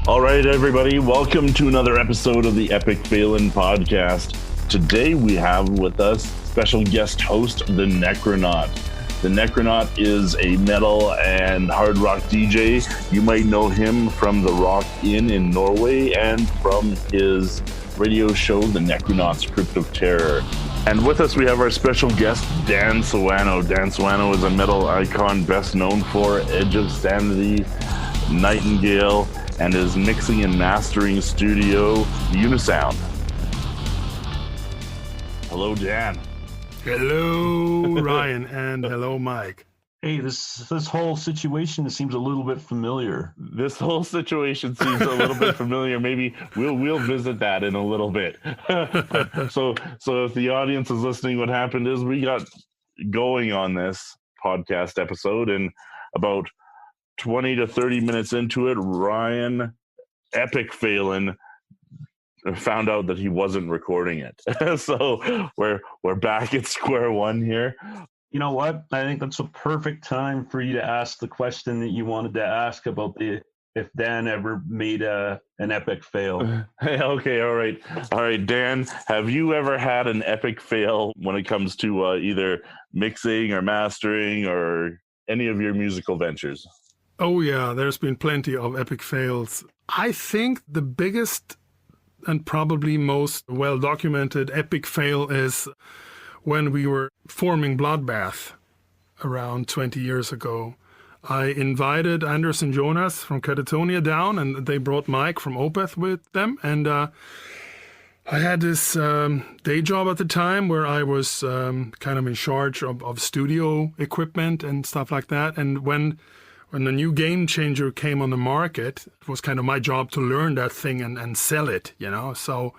All right, everybody, welcome to another episode of the Epic Phelan Podcast. Today we have with us special guest host, The Necronaut. The Necronaut is a metal and hard rock DJ. You might know him from the Rock Inn in Norway and from his radio show, The Necronaut's Crypt of Terror. And with us we have our special guest, Dan Swanö. Dan Swanö is a metal icon best known for Edge of Sanity, Nightingale, and his mixing and mastering studio, Unisound. Hello, Dan. Hello, Ryan, and hello, Mike. Hey, this whole situation seems a little bit familiar. This whole situation seems a little bit familiar. Maybe we'll visit that in a little bit. So if the audience is listening, what happened is we got going on this podcast episode, and about 20 to 30 minutes into it, Ryan Epic Phelan found out that he wasn't recording it. So we're back at square one here. You know what? I think that's a perfect time for you to ask the question that you wanted to ask about if Dan ever made an epic fail. Okay, all right, Dan, have you ever had an epic fail when it comes to either mixing or mastering or any of your musical ventures? Oh yeah, there's been plenty of epic fails. I think the biggest and probably most well-documented epic fail is when we were forming Bloodbath around 20 years ago. I invited Anders and Jonas from Katatonia down, and they brought Mike from Opeth with them. And I had this day job at the time where I was kind of in charge of studio equipment and stuff like that. And when the new game changer came on the market, it was kind of my job to learn that thing and sell it, you know. So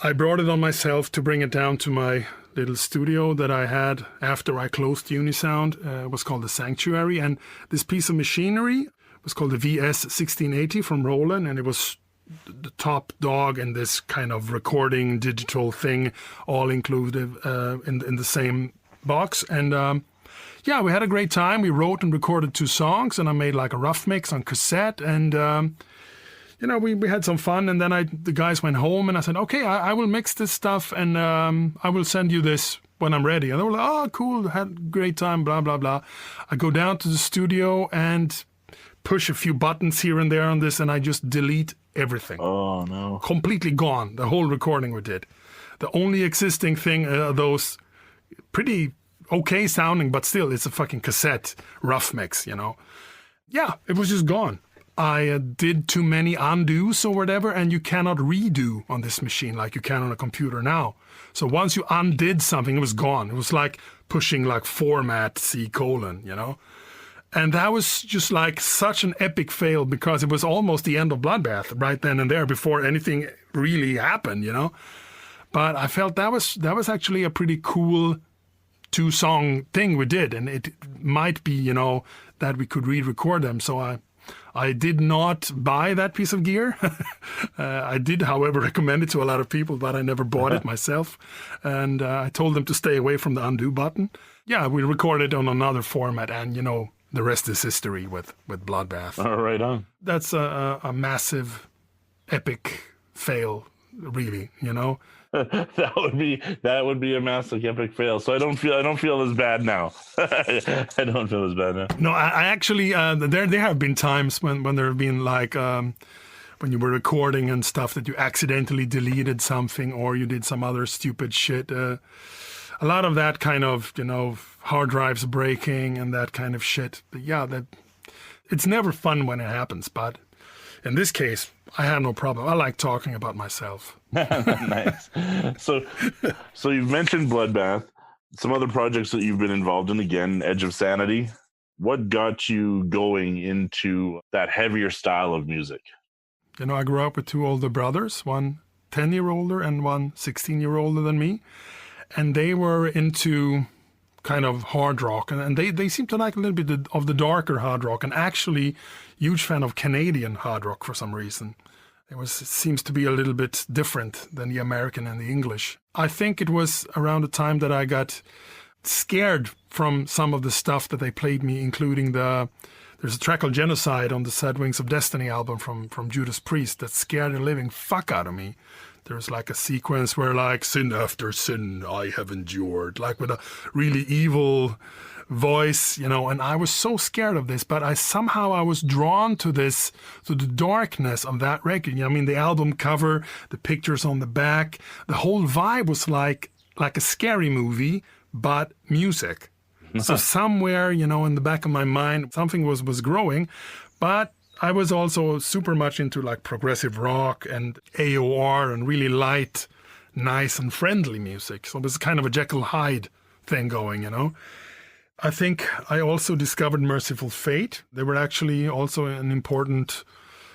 I brought it on myself to bring it down to my little studio that I had after I closed Unisound. It was called the Sanctuary. And this piece of machinery was called the VS 1680 from Roland. And it was the top dog in this kind of recording digital thing, all included in the same box. And yeah, we had a great time. We wrote and recorded 2 songs, and I made like a rough mix on cassette. And, you know, we had some fun. And then the guys went home, and I said, okay, I will mix this stuff, and I will send you this when I'm ready. And they were like, oh, cool, had a great time, blah, blah, blah. I go down to the studio and push a few buttons here and there on this, and I just delete everything. Oh, no. Completely gone, the whole recording we did. The only existing thing, those pretty okay sounding, but still it's a fucking cassette rough mix, you know. Yeah, it was just gone. I did too many undos or whatever, and you cannot redo on this machine like you can on a computer now. So once you undid something, it was gone. It was like pushing like format C:, you know. And that was just like such an epic fail because it was almost the end of Bloodbath right then and there before anything really happened, you know. But I felt that was actually a pretty cool 2-song thing we did, and it might be, you know, that we could re-record them. So I did not buy that piece of gear. I did, however, recommend it to a lot of people, but I never bought it myself. And I told them to stay away from the undo button. Yeah, we recorded on another format, and, you know, the rest is history with Bloodbath. All right, on. That's a massive, epic fail, really, you know. that would be a massive epic fail. So I don't feel as bad now. I don't feel as bad now. No, I actually there have been times when there have been like when you were recording and stuff that you accidentally deleted something or you did some other stupid shit. A lot of that kind of, you know, hard drives breaking and that kind of shit. But yeah, that it's never fun when it happens, but in this case, I had no problem. I like talking about myself. Nice. So you've mentioned Bloodbath, some other projects that you've been involved in, again, Edge of Sanity. What got you going into that heavier style of music? You know, I grew up with 2 older brothers, one 10-year older and one 16-year older than me. And they were into kind of hard rock, and they seem to like a little bit of the darker hard rock, and actually huge fan of Canadian hard rock for some reason. It seems to be a little bit different than the American and the English. I think it was around the time that I got scared from some of the stuff that they played me, including there's a track called Genocide on the Sad Wings of Destiny album from Judas Priest that scared the living fuck out of me. There's like a sequence where like, sin after sin I have endured, like with a really evil voice, and I was so scared of this, but I was drawn to the darkness of that record. I mean, the album cover, the pictures on the back, the whole vibe was like a scary movie, but music. So somewhere, in the back of my mind, something was growing, but I was also super much into like progressive rock and AOR and really light, nice and friendly music. So it was kind of a Jekyll Hyde thing going, I think I also discovered Merciful Fate. They were actually also an important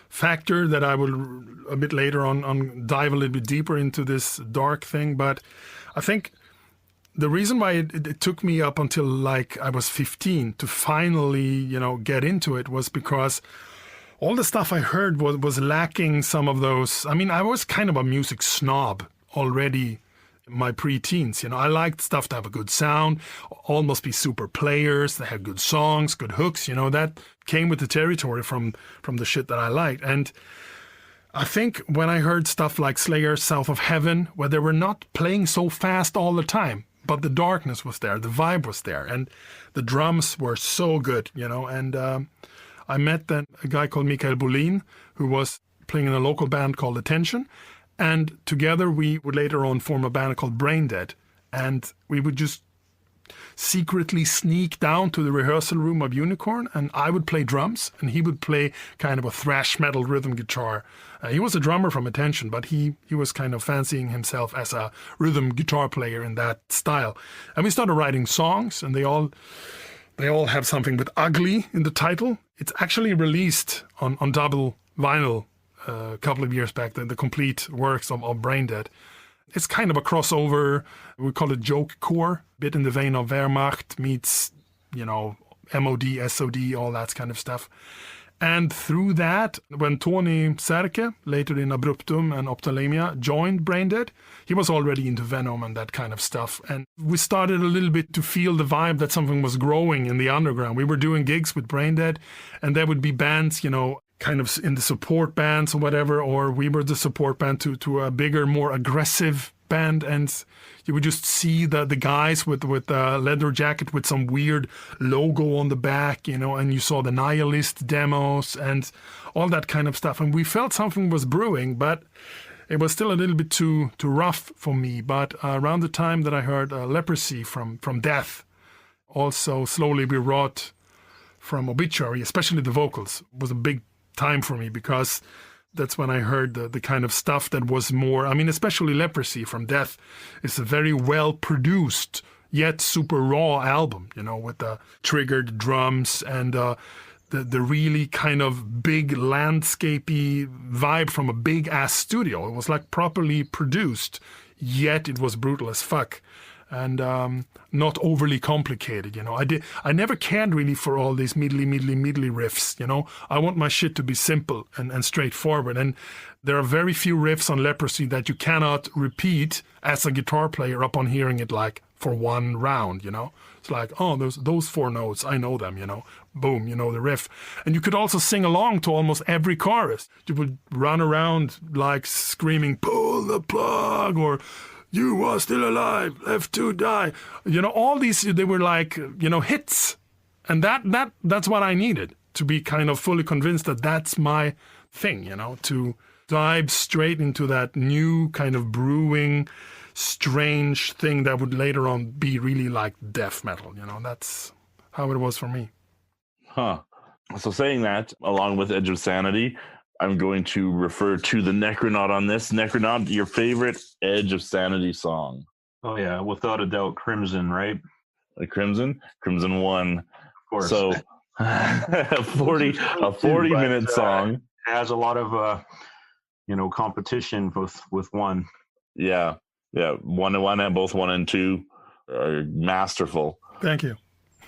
factor that I will a bit later on dive a little bit deeper into this dark thing. But I think the reason why it took me up until like I was 15 to finally, get into it was because all the stuff I heard was lacking some of those. I mean, I was kind of a music snob already in my pre-teens. I liked stuff to have a good sound, almost be super players, that had good songs, good hooks. That came with the territory from the shit that I liked. And I think when I heard stuff like Slayer, South of Heaven, where they were not playing so fast all the time, but the darkness was there, the vibe was there, and the drums were so good, and I met then a guy called Mikael Bolin, who was playing in a local band called Attention, and together we would later on form a band called Brain Dead, and we would just secretly sneak down to the rehearsal room of Unicorn, and I would play drums, and he would play kind of a thrash metal rhythm guitar. He was a drummer from Attention, but he was kind of fancying himself as a rhythm guitar player in that style. And we started writing songs, and they all have something with ugly in the title. It's actually released on double vinyl a couple of years back, the complete works of Brain Dead. It's kind of a crossover. We call it joke core, a bit in the vein of Wehrmacht meets, MOD, SOD, all that kind of stuff. And through that, when Tony Serke, later in Abruptum and Ophthalmia, joined Brain Dead, he was already into Venom and that kind of stuff. And we started a little bit to feel the vibe that something was growing in the underground. We were doing gigs with Brain Dead, and there would be bands, kind of in the support bands or whatever, or we were the support band to a bigger, more aggressive band, and you would just see the guys with a leather jacket with some weird logo on the back, and you saw the Nihilist demos and all that kind of stuff. And we felt something was brewing, but it was still a little bit too rough for me. But around the time that I heard Leprosy from Death, also Slowly We Rot from Obituary, especially the vocals, was a big time for me, because that's when I heard the kind of stuff that was more, especially Leprosy from Death is a very well produced yet super raw album, with the triggered drums and the really kind of big landscapey vibe from a big ass studio. It was like properly produced, yet it was brutal as fuck. And not overly complicated, I never cared really for all these middly riffs, I want my shit to be simple and straightforward. And there are very few riffs on Leprosy that you cannot repeat as a guitar player upon hearing it like for one round, It's like, oh, those four notes, I know them, Boom, the riff. And you could also sing along to almost every chorus. You would run around like screaming, pull the plug, or you are still alive, left to die. All these, they were like, hits. And that's what I needed to be kind of fully convinced that that's my thing, to dive straight into that new kind of brewing, strange thing that would later on be really like death metal. That's how it was for me. Huh. So saying that, along with Edge of Sanity, I'm going to refer to the Necronaut on this. Necronaut, your favorite Edge of Sanity song? Oh yeah, without a doubt, Crimson, right? Crimson 1. Of course. So a 40-minute song. It has a lot of competition with one. Yeah. One and both 1 and 2 are masterful. Thank you.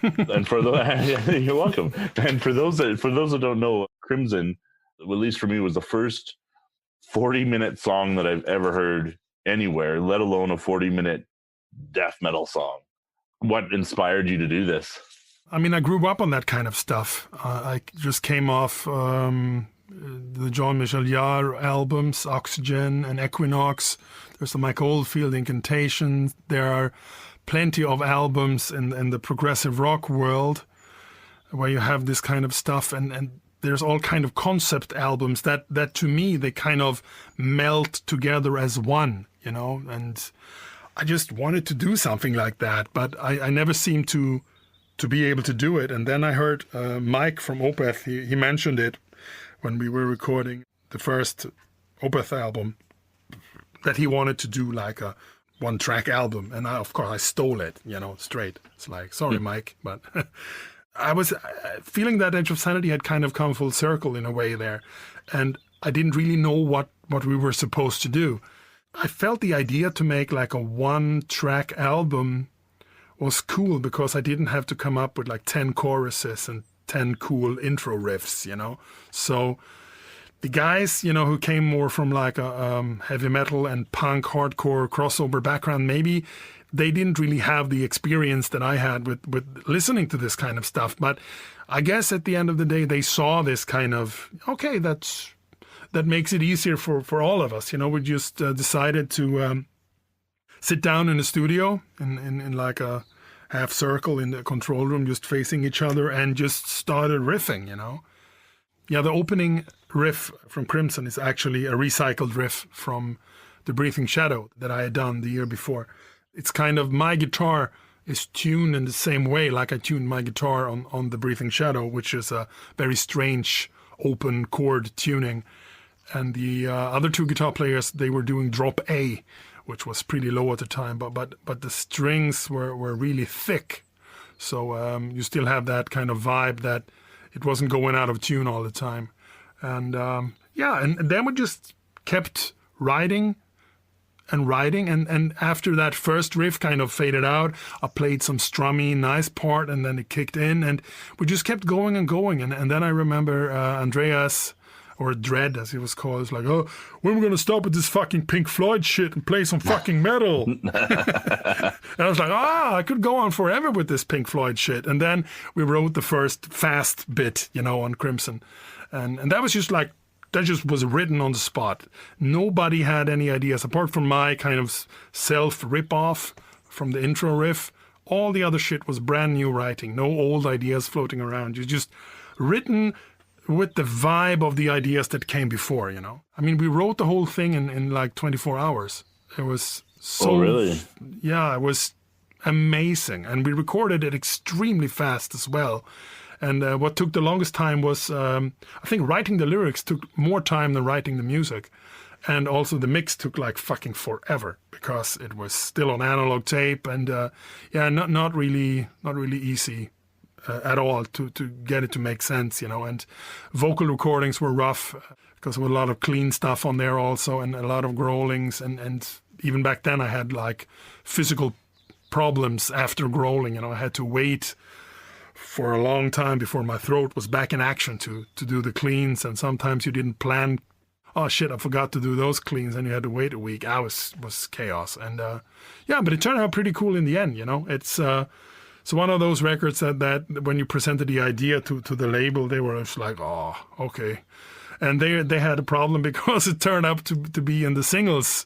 And for you're welcome. And for those that don't know, Crimson, at least for me, was the first 40-minute song that I've ever heard anywhere, let alone a 40-minute death metal song. What inspired you to do this? I mean, I grew up on that kind of stuff. I just came off the Jean-Michel Jarre albums, Oxygen and Equinox. There's the Mike Oldfield Incantation. There are plenty of albums in the progressive rock world where you have this kind of stuff, and there's all kind of concept albums that to me, they kind of melt together as one, you know, and I just wanted to do something like that, but I never seemed to be able to do it. And then I heard Mike from Opeth, he mentioned it when we were recording the first Opeth album, that he wanted to do like a one-track album. And of course I stole it, you know, straight. It's like, sorry, Mike, but I was feeling that Edge of Sanity had kind of come full circle in a way there. And I didn't really know what we were supposed to do. I felt the idea to make like a one-track album was cool because I didn't have to come up with like 10 choruses and 10 cool intro riffs, you know. So the guys, you know, who came more from like a heavy metal and punk hardcore crossover background, maybe they didn't really have the experience that I had with listening to this kind of stuff. But I guess at the end of the day, they saw this kind of, okay, that makes it easier for all of us. You know, we just decided to sit down in a studio in like a half circle in the control room, just facing each other, and just started riffing, you know. Yeah, the opening riff from Crimson is actually a recycled riff from The Breathing Shadow that I had done the year before. It's kind of, my guitar is tuned in the same way like I tuned my guitar on The Breathing Shadow, which is a very strange open chord tuning. And the other two guitar players, they were doing drop A, which was pretty low at the time, but the strings were really thick. So you still have that kind of vibe that it wasn't going out of tune all the time. And and then we just kept writing, and after that first riff kind of faded out, I played some strummy, nice part, and then it kicked in, and we just kept going and going. And then I remember Andreas, or Dread as he was called, was like, oh, when are we going to stop with this fucking Pink Floyd shit and play some fucking metal? And I was like, I could go on forever with this Pink Floyd shit. And then we wrote the first fast bit, you know, on Crimson. And that was just like, that just was written on the spot. Nobody had any ideas apart from my kind of self rip-off from the intro riff. All the other shit was brand new writing. No old ideas floating around. You just written with the vibe of the ideas that came before, you know. I mean, we wrote the whole thing in like 24 hours. It was so... Oh, really? Yeah, it was amazing. And we recorded it extremely fast as well. And what took the longest time was, I think writing the lyrics took more time than writing the music. And also the mix took like fucking forever because it was still on analog tape. And not really easy at all to get it to make sense, you know. And vocal recordings were rough because there was a lot of clean stuff on there also, and a lot of growlings, and even back then I had like physical problems after growling, you know. I had to wait for a long time before my throat was back in action to do the cleans, and sometimes you didn't plan, oh shit, I forgot to do those cleans, and you had to wait a week. Was chaos. And but it turned out pretty cool in the end, you know. It's so one of those records that when you presented the idea to the label, they were just like, oh, okay. And they had a problem because it turned out to be in the singles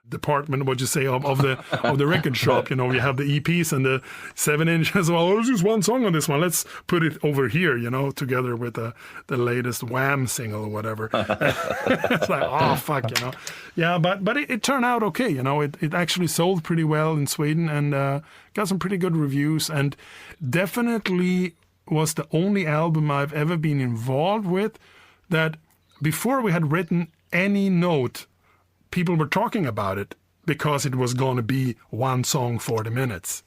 department, what you say, of the record shop. You know, you have the EPs and the 7-inch. Well, there's just one song on this one. Let's put it over here, you know, together with the latest Wham single or whatever. It's like, oh, fuck, you know. Yeah, but it turned out okay, you know. It actually sold pretty well in Sweden and got some pretty good reviews, and definitely was the only album I've ever been involved with that before we had written any note, people were talking about it because it was going to be one song 40 minutes.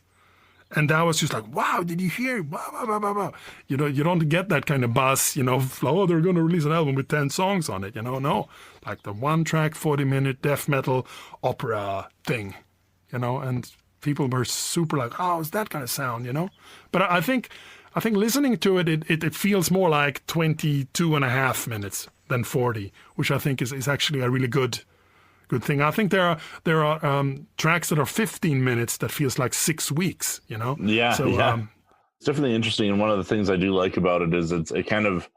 And that was just like, wow, did you hear? Wow, wow, wow, wow, wow. You know, you don't get that kind of buzz, you know, oh, they're going to release an album with 10 songs on it, you know, no. Like the one-track, 40-minute death metal opera thing, you know, and people were super like, oh, it's that kind of sound, you know. But I think listening to it, it feels more like 22 and a half minutes than 40, which I think is actually a really good good thing. I think there are tracks that are 15 minutes that feels like 6 weeks, you know? Yeah, so, yeah. It's definitely interesting. And one of the things I do like about it is it kind of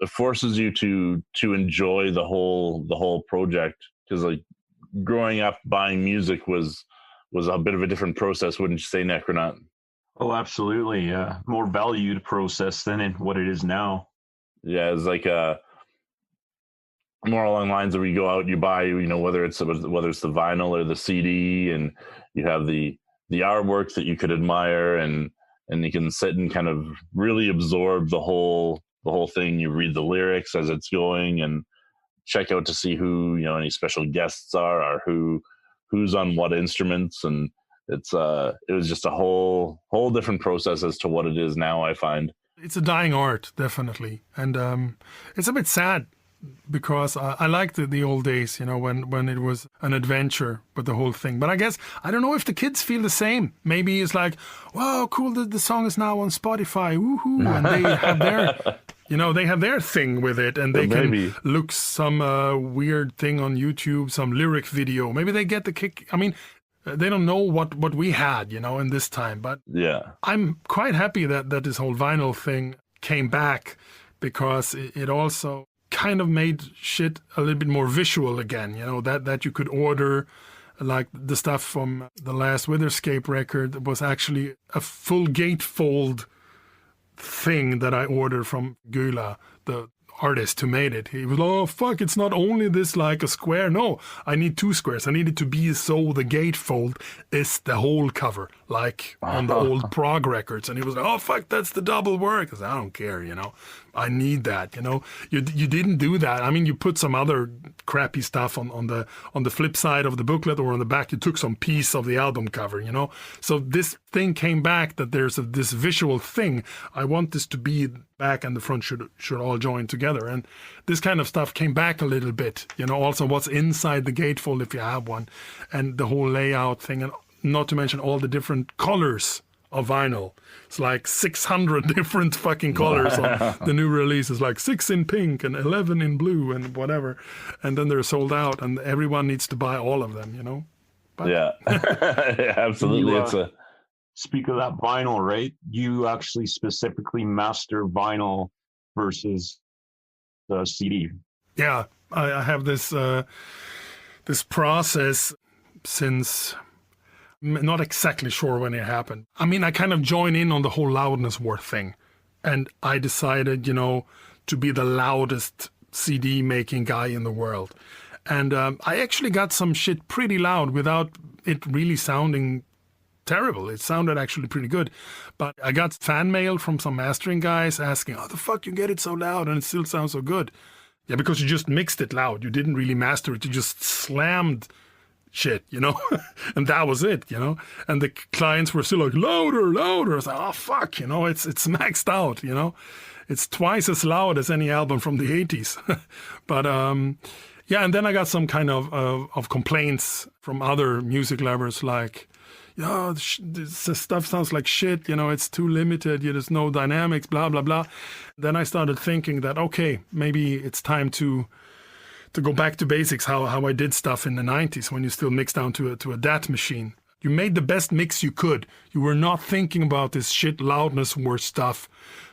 it forces you to enjoy the whole project, because like growing up buying music was a bit of a different process, wouldn't you say, Necronaut? Oh, absolutely. Yeah. More valued process than in what it is now. Yeah, it's like more along the lines of you go out, you buy, you know, whether it's the vinyl or the CD, and you have the artwork that you could admire, and you can sit and kind of really absorb the whole thing. You read the lyrics as it's going and check out to see who, you know, any special guests are, or who's on what instruments, and it was just a whole different process as to what it is now, I find. It's a dying art, definitely. And it's a bit sad, because I liked the old days, you know, when it was an adventure with the whole thing. But I guess, I don't know if the kids feel the same. Maybe it's like, wow, cool, the song is now on Spotify, woohoo, and they have their... You know, they have their thing with it, and they can look some weird thing on YouTube, some lyric video. Maybe they get the kick. I mean, they don't know what we had, you know, in this time. But yeah, I'm quite happy that this whole vinyl thing came back, because it also kind of made shit a little bit more visual again. You know, that you could order, like the stuff from the last Witherscape record was actually a full gatefold thing that I ordered from Gula, the artist who made it. He was, oh fuck, it's not only this like a square. No, I need 2 squares. I need it to be so the gatefold is the whole cover, like on the old prog records. And he was like, oh fuck, that's the double work. I said, I don't care, you know. I need that, you know. You didn't do that. I mean, you put some other crappy stuff on the flip side of the booklet, or on the back. You took some piece of the album cover, you know. So this thing came back, that there's this visual thing. I want this to be back, and the front should all join together. And this kind of stuff came back a little bit, you know. Also, what's inside the gatefold if you have one, and the whole layout thing, and not to mention all the different colors of vinyl. It's like 600 different fucking colors on the new release. It's like 6 in pink and 11 in blue and whatever. And then they're sold out, and everyone needs to buy all of them, you know? But... Yeah. Yeah, absolutely. Speak of that vinyl, right? You actually specifically master vinyl versus the CD. Yeah, I have this process since... Not exactly sure when it happened. I mean, I kind of joined in on the whole Loudness War thing. And I decided, you know, to be the loudest CD making guy in the world. And I actually got some shit pretty loud without it really sounding terrible. It sounded actually pretty good. But I got fan mail from some mastering guys asking, how the fuck you get it so loud and it still sounds so good? Yeah, because you just mixed it loud. You didn't really master it. You just slammed shit, you know, and that was it, you know, and the clients were still like, louder. I was like, oh fuck, you know, it's maxed out, you know, it's twice as loud as any album from the 80s. But yeah, and then I got some kind of complaints from other music lovers, like, yeah, this stuff sounds like shit, you know, it's too limited, there's no dynamics, blah blah blah. Then I started thinking that, okay, maybe it's time to go back to basics, how I did stuff in the 90s, when you still mixed down to a DAT machine. You made the best mix you could. You were not thinking about this shit Loudness War stuff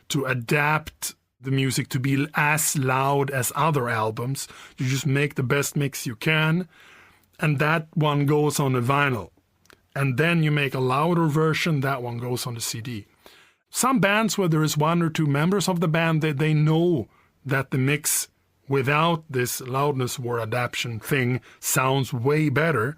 to adapt the music to be as loud as other albums. You just make the best mix you can, and that one goes on a vinyl. And then you make a louder version, that one goes on the CD. Some bands where there is 1 or 2 members of the band, they know that the mix without this Loudness War adaptation thing sounds way better,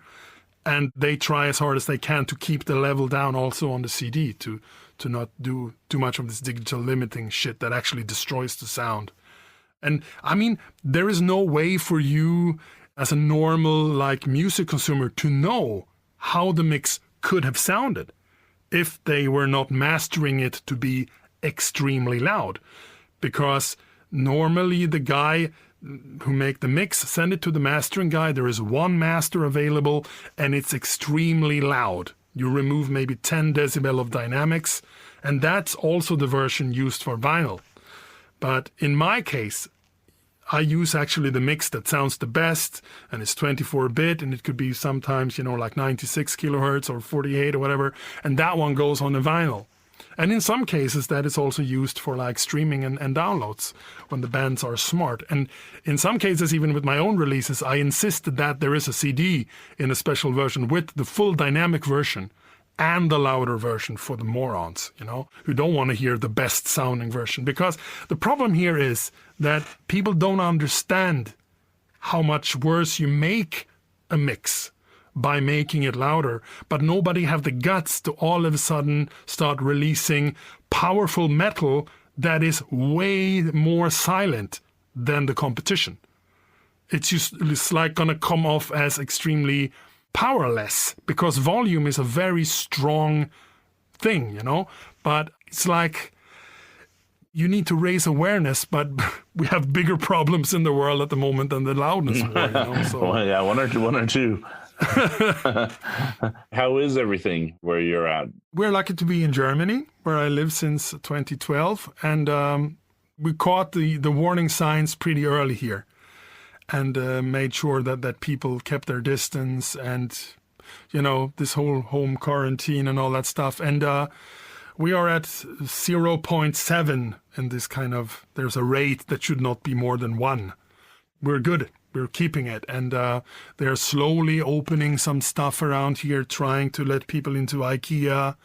and they try as hard as they can to keep the level down also on the CD, to not do too much of this digital limiting shit that actually destroys the sound. And I mean, there is no way for you as a normal like music consumer to know how the mix could have sounded if they were not mastering it to be extremely loud, because normally the guy who make the mix send it to the mastering guy. There is one master available, and it's extremely loud. You remove maybe 10 decibel of dynamics, and that's also the version used for vinyl. But in my case, I use actually the mix that sounds the best, and it's 24-bit, and it could be sometimes, like 96 kilohertz or 48 or whatever, and that one goes on the vinyl. And in some cases, that is also used for like streaming and downloads when the bands are smart. And in some cases, even with my own releases, I insisted that there is a CD in a special version with the full dynamic version and the louder version for the morons, who don't want to hear the best sounding version. Because the problem here is that people don't understand how much worse you make a mix by making it louder, but nobody have the guts to all of a sudden start releasing powerful metal that is way more silent than the competition. It's like gonna come off as extremely powerless because volume is a very strong thing, but it's like you need to raise awareness, but we have bigger problems in the world at the moment than the Loudness War, so. Well, yeah, one or two. How is everything where you're at? We're lucky to be in Germany, where I live since 2012, and we caught the warning signs pretty early here, and made sure that people kept their distance, and this whole home quarantine and all that stuff. And we are at 0.7 in this kind of. There's a rate that should not be more than 1. We're good. We're keeping it, and they're slowly opening some stuff around here, trying to let people into IKEA,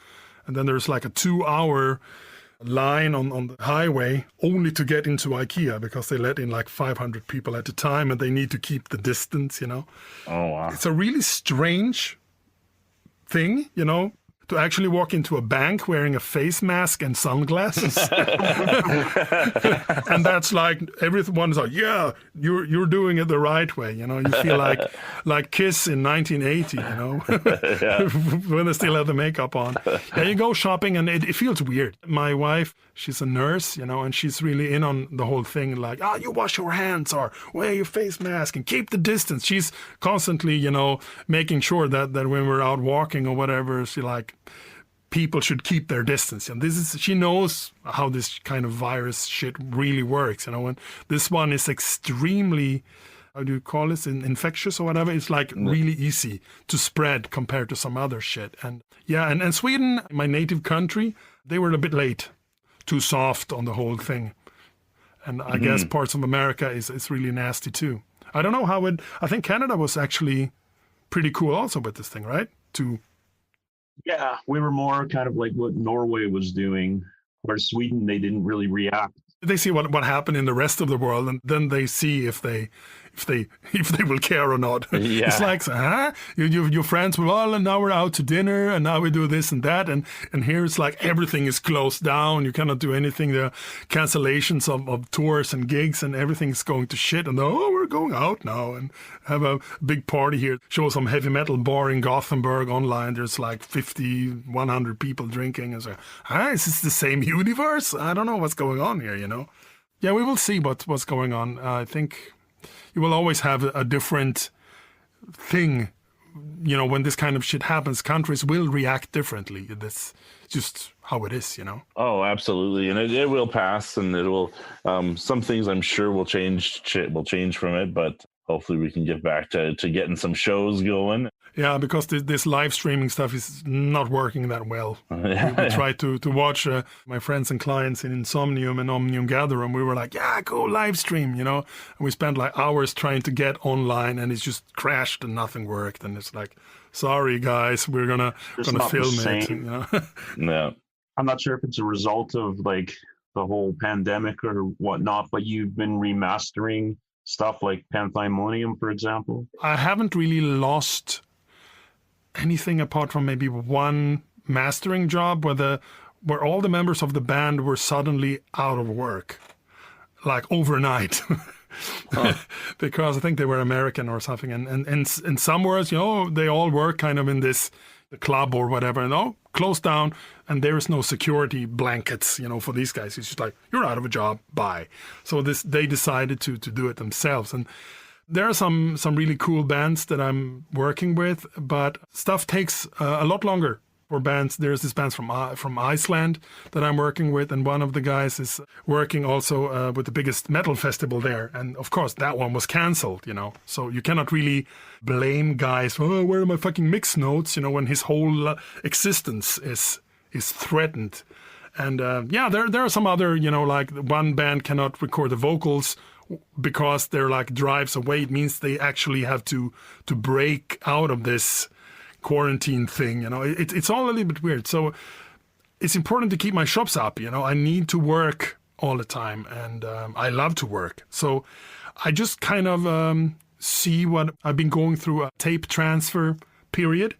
and then there's like a 2-hour line on the highway only to get into IKEA because they let in like 500 people at a time, and they need to keep the distance, Oh, wow. It's a really strange thing, to actually walk into a bank wearing a face mask and sunglasses. And that's like, everyone's like, yeah, you're doing it the right way. You feel like Kiss in 1980, when they still had the makeup on. Yeah, you go shopping and it feels weird. My wife, she's a nurse, and she's really in on the whole thing. Like, you wash your hands or wear your face mask and keep the distance. She's constantly, making sure that when we're out walking or whatever, she like, people should keep their distance. And she knows how this kind of virus shit really works. And this one is extremely, how do you call it, infectious or whatever. It's like really easy to spread compared to some other shit. And yeah, and Sweden, my native country, they were a bit late, too soft on the whole thing. And I guess parts of America is really nasty too. I don't know I think Canada was actually pretty cool also with this thing, right? Yeah, we were more kind of like what Norway was doing, where Sweden, they didn't really react. They see what happened in the rest of the world, and then they see if they will care or not. Yeah. It's like, your friends will, and now we're out to dinner, and now we do this and that, and here it's like everything is closed down. You cannot do anything. There are cancellations of tours and gigs, and everything's going to shit. And we're going out now and have a big party here. Show some heavy metal bar in Gothenburg online. There's like 50, 100 people drinking. And so, is this the same universe? I don't know what's going on here, Yeah, we will see what's going on. I think you will always have a different thing, when this kind of shit happens. Countries will react differently. That's just how it is, Oh, absolutely. And it will pass, and it will, some things I'm sure will change from it, but hopefully we can get back to getting some shows going. Yeah, because this live streaming stuff is not working that well. We tried to watch my friends and clients in Insomnium and Omnium Gather, and we were like, yeah, go live stream, And we spent like hours trying to get online, and it just crashed and nothing worked. And it's like, sorry guys, we're gonna film it. Yeah. I'm not sure if it's a result of like the whole pandemic or whatnot, but you've been remastering stuff like Pan.Thy.Monium, for example. I haven't really lost anything apart from maybe one mastering job where all the members of the band were suddenly out of work, like overnight. Because I think they were American or something, and in some words, they all work kind of in this club or whatever, and closed down, and there is no security blankets, for these guys. It's just like, you're out of a job, bye. So they decided to do it themselves. And there are some really cool bands that I'm working with, but stuff takes a lot longer for bands. There's this band from Iceland that I'm working with, and one of the guys is working also with the biggest metal festival there. And of course, that one was canceled, So you cannot really blame guys, oh, where are my fucking mix notes, when his whole existence is threatened. And there are some other, like one band cannot record the vocals because they're like drives away. It means they actually have to break out of this quarantine thing. It's all a little bit weird. So it's important to keep my shops up. I need to work all the time, and I love to work. So I just kind of see what I've been going through a tape transfer period.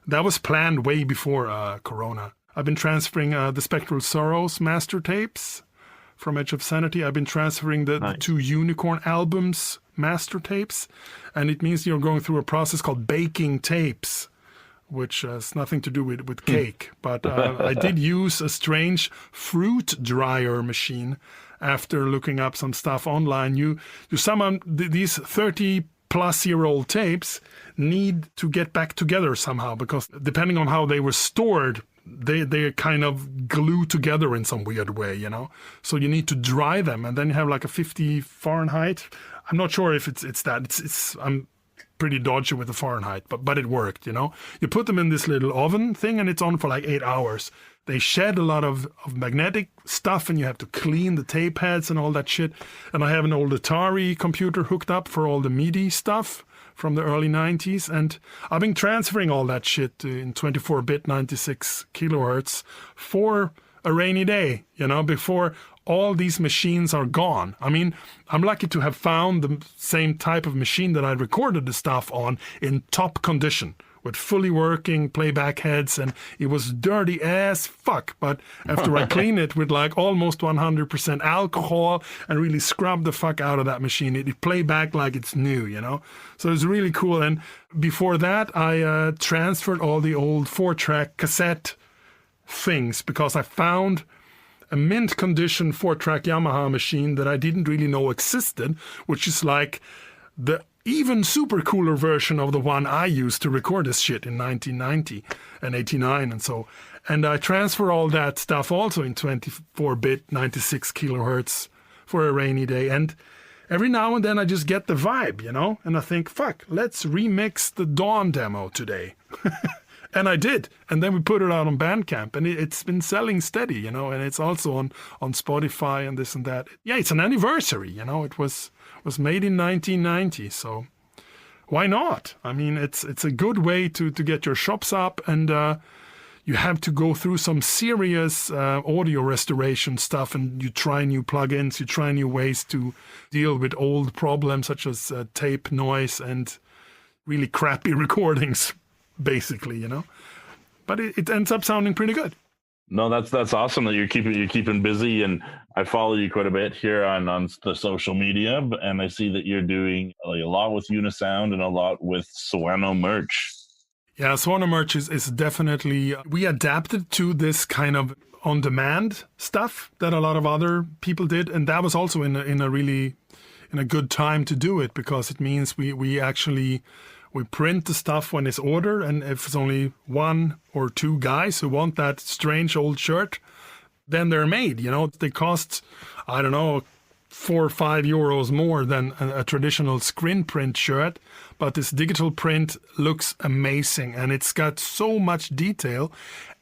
That was planned way before Corona. I've been transferring the Spectral Sorrows master tapes from Edge of Sanity. I've been transferring the 2 Unicorn albums master tapes, and it means you're going through a process called baking tapes, which has nothing to do with cake. But I did use a strange fruit dryer machine after looking up some stuff online. You summon these 30-plus-year-old tapes need to get back together somehow, because depending on how they were stored, they kind of glue together in some weird way, So you need to dry them, and then you have like a 50 Fahrenheit. I'm not sure if it's that. I'm pretty dodgy with the Fahrenheit, but it worked, You put them in this little oven thing, and it's on for like 8 hours. They shed a lot of magnetic stuff, and you have to clean the tape heads and all that shit. And I have an old Atari computer hooked up for all the MIDI stuff from the early 90s, and I've been transferring all that shit in 24-bit 96 kilohertz for a rainy day, before all these machines are gone. I mean, I'm lucky to have found the same type of machine that I recorded the stuff on in top condition, with fully working playback heads, and it was dirty as fuck. But after I clean it with like almost 100% alcohol and really scrub the fuck out of that machine, it played back like it's new, So it's really cool. And before that, I transferred all the old 4-track cassette things, because I found a mint condition 4-track Yamaha machine that I didn't really know existed, which is like the even super cooler version of the one I used to record this shit in 1990 and 89 and so. And I transfer all that stuff also in 24-bit 96 kilohertz for a rainy day. And every now and then I just get the vibe, And I think, fuck, let's remix the Dawn demo today. And I did. And then we put it out on Bandcamp, and it's been selling steady, And it's also on Spotify and this and that. Yeah, it's an anniversary, It was made in 1990, so why not? I mean, it's a good way to get your shops up, and you have to go through some serious audio restoration stuff, and you try new plugins, you try new ways to deal with old problems such as tape noise and really crappy recordings, basically, But it ends up sounding pretty good. No, that's awesome that you're keeping busy, and I follow you quite a bit here on the social media, and I see that you're doing a lot with Unisound and a lot with Swanö merch. Yeah, Swanö merch is definitely, we adapted to this kind of on-demand stuff that a lot of other people did, and that was also in a good time to do it, because it means we actually print the stuff when it's ordered, and if it's only 1 or 2 guys who want that strange old shirt, then they're made, They cost, I don't know, 4 or 5 euros more than a traditional screen print shirt, but this digital print looks amazing, and it's got so much detail,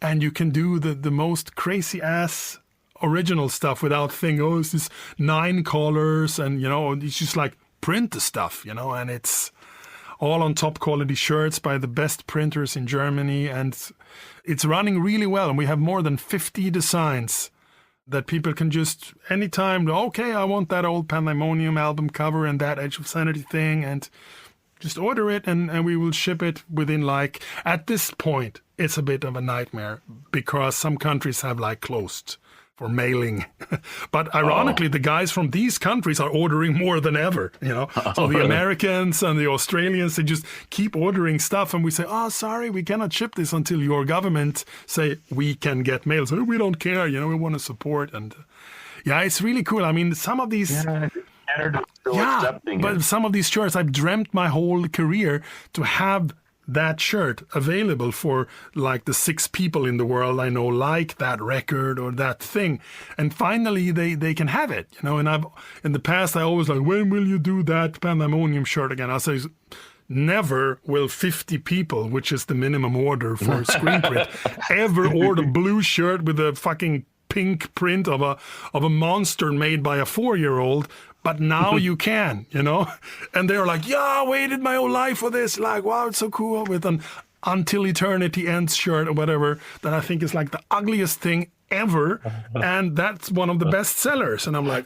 and you can do the most crazy ass original stuff without thinking, it's this 9 colors, and, it's just like print the stuff, and it's all on top quality shirts by the best printers in Germany, and it's running really well. And we have more than 50 designs that people can just anytime, okay, I want that old Pan.Thy.Monium album cover and that Edge of Sanity thing, and just order it, and we will ship it within at this point, it's a bit of a nightmare because some countries have closed for mailing. But ironically, the guys from these countries are ordering more than ever, So the Americans and the Australians, they just keep ordering stuff, and we say, sorry, we cannot ship this until your government say we can get mail. So we don't care, we want to support. And yeah, it's really cool. I mean, some of these... Canada's still accepting but it. Some of these shirts, I've dreamt my whole career to have that shirt available for like the 6 people in the world I know like that record or that thing. And finally they can have it, you know. And in the past I always like, when will you do that Pan.Thy.Monium shirt again? I say, never will 50 people, which is the minimum order for screen print, ever order blue shirt with a fucking pink print of a monster made by a 4-year-old. But now you can, you know. And they're like, yeah, I waited my whole life for this. Like, wow, it's so cool, with an Until Eternity Ends shirt or whatever that I think is like the ugliest thing ever. And that's one of the best sellers. And I'm like,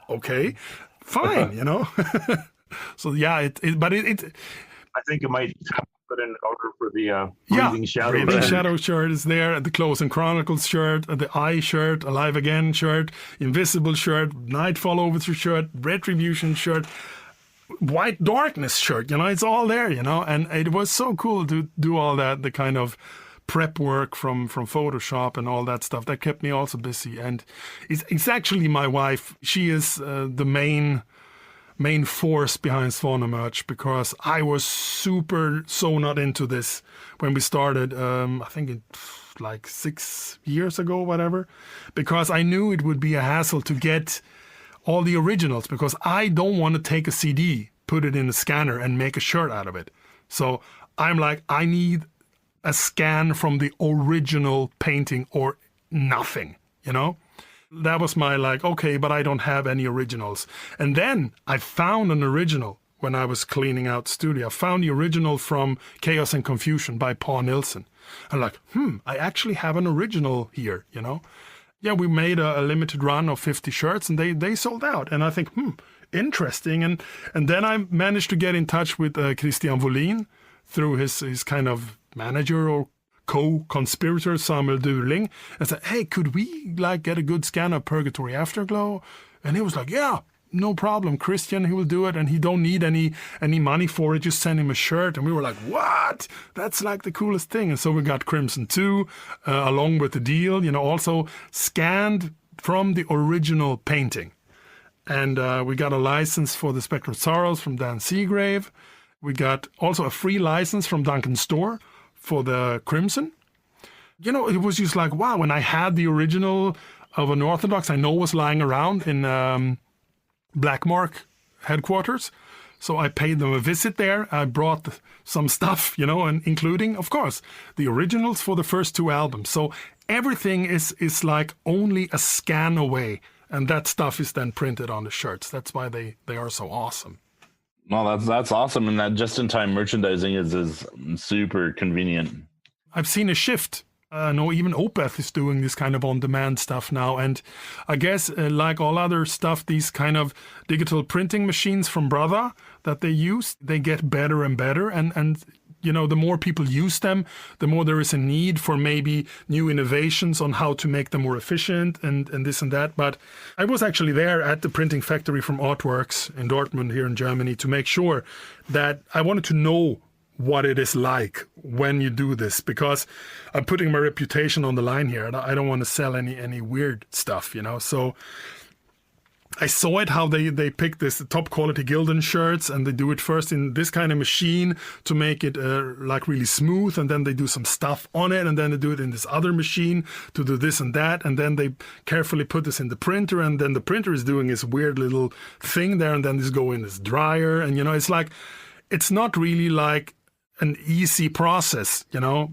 okay, fine, you know. So yeah, I think it might have put in order for the Breathing Shadow. Breathing Shadow shirt is there, the Closing Chronicles shirt, the Eye shirt, Alive Again shirt, Invisible shirt, Nightfall Overture shirt, Retribution shirt, White Darkness shirt, you know, it's all there, you know. And it was so cool to do all that, the kind of prep work from Photoshop and all that stuff. That kept me also busy. And it's actually my wife. She is the main force behind Swanö merch, because I was so not into this when we started, I think like 6 years ago, whatever, because I knew it would be a hassle to get all the originals, because I don't want to take a CD, put it in a scanner and make a shirt out of it. So I'm like, I need a scan from the original painting or nothing, you know? That was my like, okay, but I don't have any originals. And then I found an original when I was cleaning out the studio. I found the original from Chaos and Confusion by Paul Nilsson. I'm like, I actually have an original here, you know? Yeah, we made a limited run of 50 shirts and they sold out. And I think, interesting. And then I managed to get in touch with Christian Wåhlin through his kind of manager or co-conspirator Samuel Durling, and said, hey, could we like get a good scan of Purgatory Afterglow? And he was like, yeah, no problem, Christian, he will do it, and he don't need any money for it, just send him a shirt. And we were like, what? That's like the coolest thing. And so we got Crimson 2 along with the deal, you know, also scanned from the original painting. And we got a license for the Spectral Sorrows from Dan Seagrave. We got also a free license from Duncan Store for the Crimson. You know, it was just like, wow, when I had the original of Unorthodox, I know was lying around in Black Mark headquarters. So I paid them a visit there. I brought some stuff, you know, and including, of course, the originals for the first 2 albums. So everything is like only a scan away. And that stuff is then printed on the shirts. That's why they are so awesome. No, that's awesome, and that just-in-time merchandising is super convenient. I've seen a shift. I know even Opeth is doing this kind of on-demand stuff now, and I guess like all other stuff, these kind of digital printing machines from Brother that they use, they get better and better, and you know, the more people use them, the more there is a need for maybe new innovations on how to make them more efficient and this and that. But I was actually there at the printing factory from Artworks in Dortmund here in Germany to make sure that I wanted to know what it is like when you do this, because I'm putting my reputation on the line here and I don't want to sell any weird stuff, you know. So I saw it, how they pick this top quality Gildan shirts, and they do it first in this kind of machine to make it like really smooth, and then they do some stuff on it, and then they do it in this other machine to do this and that, and then they carefully put this in the printer, and then the printer is doing this weird little thing there, and then this go in this dryer, and you know, it's like, it's not really like an easy process, you know.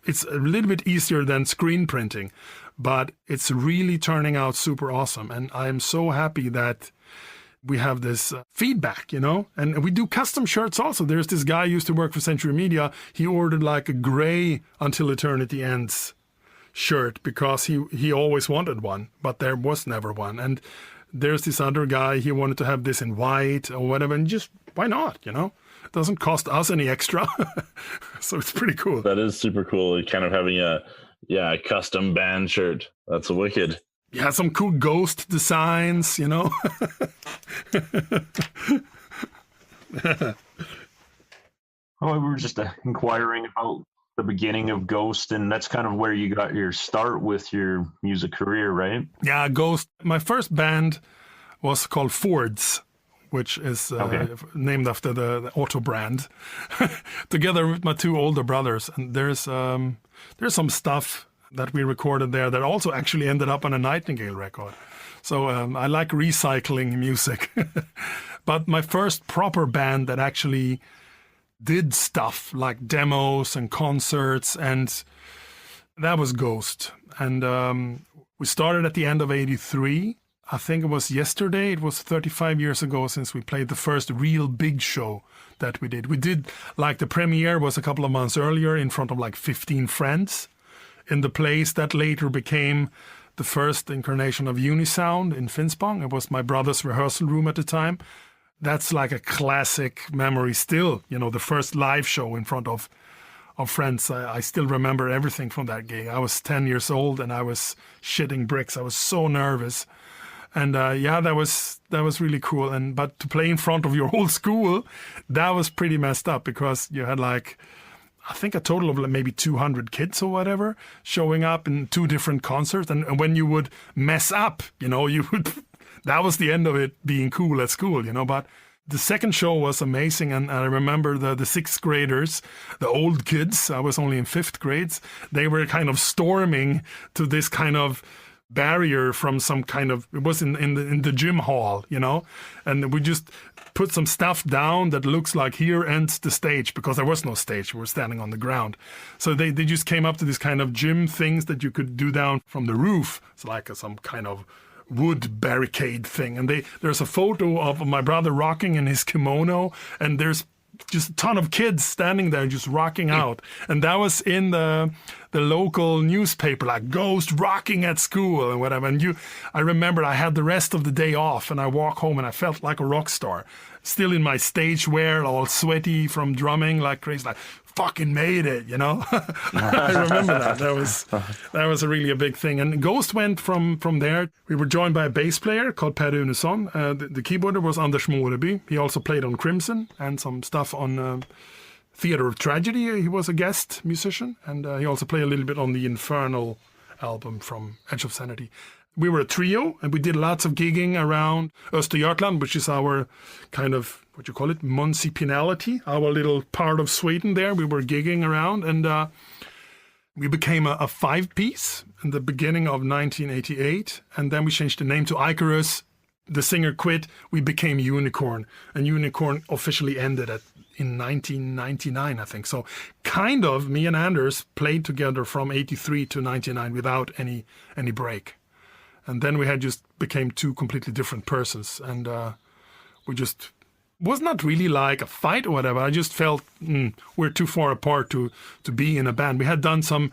It's a little bit easier than screen printing, but it's really turning out super awesome. And I am so happy that we have this feedback, you know. And we do custom shirts also. There's this guy who used to work for Century Media. He ordered like a gray Until Eternity Ends shirt because he always wanted one, but there was never one. And there's this other guy, he wanted to have this in white or whatever. And just, why not, you know? It doesn't cost us any extra. So it's pretty cool. That is super cool. Kind of having a custom band shirt. That's wicked. Yeah, some cool ghost designs, you know. Oh, we were just inquiring about the beginning of Ghost, and that's kind of where you got your start with your music career, right? Yeah, Ghost. My first band was called Fords, which is named after the auto brand, together with my two older brothers. And there's some stuff that we recorded there that also actually ended up on a Nightingale record. So I like recycling music. But my first proper band that actually did stuff like demos and concerts, and that was Ghost. And we started at the end of '83. I think it was yesterday. It was 35 years ago since we played the first real big show that we did. We did, like, the premiere was a couple of months earlier in front of like 15 friends in the place that later became the first incarnation of Unisound in Finspång. It was my brother's rehearsal room at the time. That's like a classic memory still, the first live show in front of friends. I still remember everything from that gig. I was 10 years old and I was shitting bricks. I was so nervous. And that was really cool. But to play in front of your whole school, that was pretty messed up, because you had like, I think a total of maybe 200 kids or whatever showing up in 2 different concerts. And when you would mess up, you would, that was the end of it being cool at school, But the second show was amazing. And I remember the 6th graders, the old kids, I was only in 5th grades, they were kind of storming to this kind of barrier from some kind of, it was in the gym hall, and we just put some stuff down that looks like here ends the stage, because there was no stage. We were standing on the ground. So they just came up to this kind of gym things that you could do down from the roof. It's like some kind of wood barricade thing. And there's a photo of my brother rocking in his kimono, and there's just a ton of kids standing there just rocking out. And that was in the local newspaper, like Ghost rocking at school and whatever. And I remember I had the rest of the day off, and I walk home and I felt like a rock star. Still in my stage wear, all sweaty from drumming like crazy, like fucking made it, I remember that. That was really a big thing. And Ghost went from there. We were joined by a bass player called Per Unesson. The keyboarder was Anders Moreby. He also played on Crimson and some stuff on Theater of Tragedy. He was a guest musician, and he also played a little bit on the Infernal album from Edge of Sanity. We were a trio, and we did lots of gigging around Östergötland, which is our kind of, what you call it, municipality, our little part of Sweden there. We were gigging around, and we became a 5-piece in the beginning of 1988, and then we changed the name to Icarus. The singer quit. We became Unicorn, and Unicorn officially ended in 1999, I think. So kind of me and Anders played together from 83 to 99 without any break. And then we had just became 2 completely different persons. And we just was not really like a fight or whatever. I just felt we're too far apart to be in a band. We had done some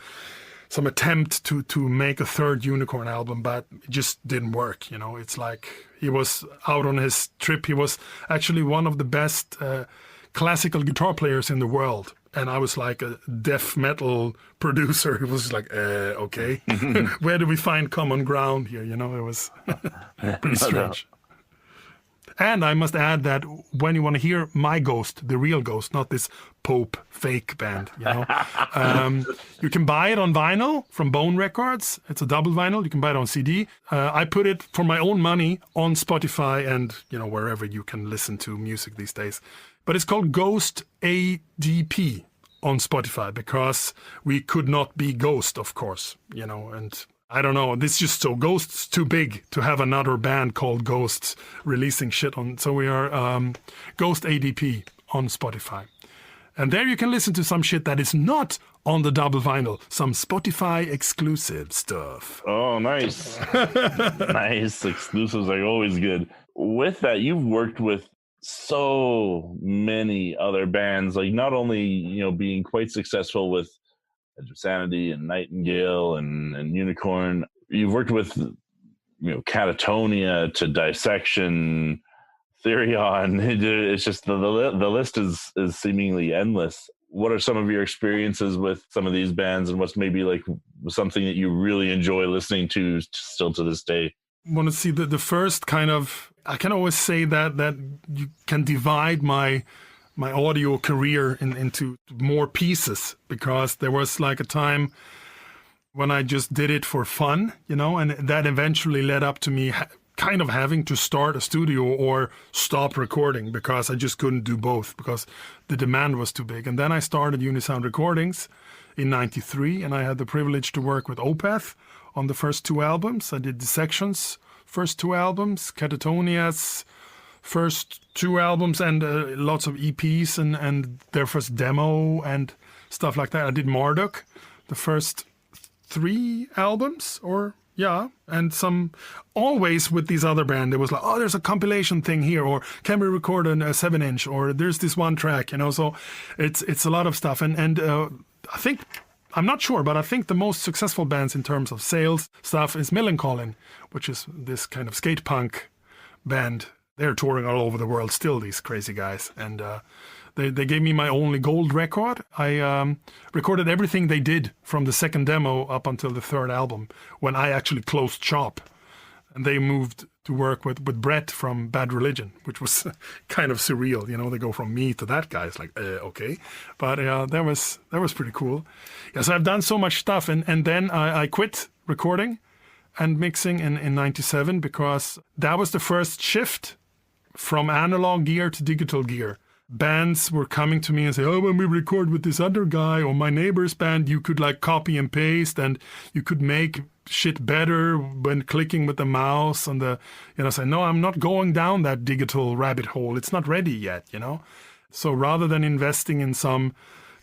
attempt to make a 3rd Unicorn album, but it just didn't work. It's like he was out on his trip. He was actually one of the best classical guitar players in the world. And I was like a death metal producer. It was like, okay, where do we find common ground here? It was pretty strange. And I must add that when you want to hear my Ghost, the real Ghost, not this Pope fake band, you can buy it on vinyl from Bone Records. It's a double vinyl. You can buy it on CD. I put it for my own money on Spotify and, wherever you can listen to music these days. But it's called Ghost ADP on Spotify, because we could not be Ghost, of course, and I don't know. This is just so Ghost's too big to have another band called Ghosts releasing shit on. So we are Ghost ADP on Spotify. And there you can listen to some shit that is not on the double vinyl. Some Spotify exclusive stuff. Oh, nice. Nice. Exclusives are always good. With that, you've worked with so many other bands, like not only, being quite successful with Edge of Sanity and Nightingale and Unicorn. You've worked with, Katatonia to Dissection, Therion. It's just the list is seemingly endless. What are some of your experiences with some of these bands, and what's maybe like something that you really enjoy listening to still to this day? I want to see the first kind of, I can always say that you can divide my audio career into more pieces, because there was like a time when I just did it for fun, and that eventually led up to me kind of having to start a studio or stop recording because I just couldn't do both because the demand was too big. And then I started Unisound Recordings in 93, and I had the privilege to work with Opeth on the first 2 albums. I did Dissection's first 2 albums, Katatonia's first 2 albums, and lots of EPs and their first demo and stuff like that. I did Marduk, the first 3 albums, and some, always with these other band, it was like, oh, there's a compilation thing here, or can we record a 7-inch, or there's this one track, so it's a lot of stuff. And I think, I'm not sure, but I think the most successful bands in terms of sales stuff is Millencolin, which is this kind of skate punk band. They're touring all over the world still, these crazy guys. And they gave me my only gold record. I recorded everything they did from the second demo up until the 3rd album when I actually closed shop. And they moved to work with Brett from Bad Religion, which was kind of surreal. They go from me to that guy. It's like, okay. But that was pretty cool. Yeah, so I've done so much stuff. And then I quit recording and mixing in 97 because that was the first shift from analog gear to digital gear. Bands were coming to me and say, oh, when we record with this other guy or my neighbor's band, you could like copy and paste and you could make shit better when clicking with the mouse and say, no, I'm not going down that digital rabbit hole. It's not ready yet, So rather than investing in some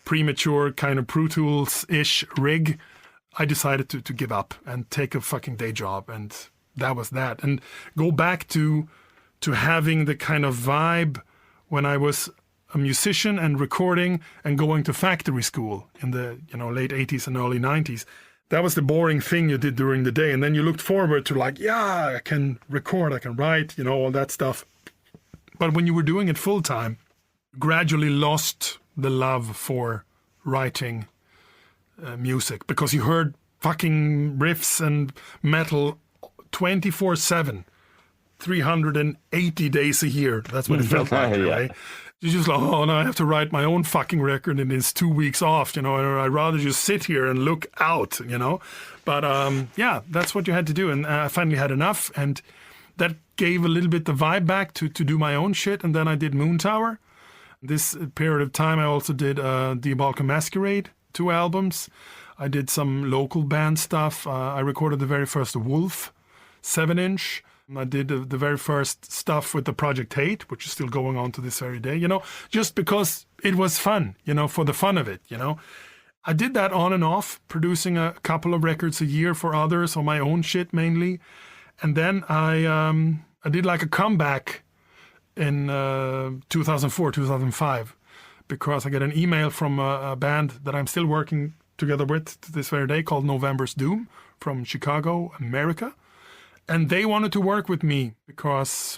premature kind of Pro Tools-ish rig, I decided to give up and take a fucking day job. And that was that. And go back to having the kind of vibe when I was a musician and recording and going to factory school in the late 80s and early 90s. That was the boring thing you did during the day. And then you looked forward to I can record, I can write, all that stuff. But when you were doing it full time, gradually lost the love for writing music because you heard fucking riffs and metal 24/7. 380 days a year. That's what it felt like, right? You're just like, oh, no, I have to write my own fucking record and it's 2 weeks off, or I'd rather just sit here and look out, But, that's what you had to do. And I finally had enough. And that gave a little bit the vibe back to do my own shit. And then I did Moontower. This period of time, I also did Diabolical Masquerade, 2 albums. I did some local band stuff. I recorded the very first Wolf 7-inch. I did the very first stuff with the Project Hate, which is still going on to this very day, just because it was fun, for the fun of it, I did that on and off, producing a couple of records a year for others, on my own shit mainly. And then I did like a comeback in 2004, 2005, because I got an email from a band that I'm still working together with to this very day called November's Doom from Chicago, America. And they wanted to work with me because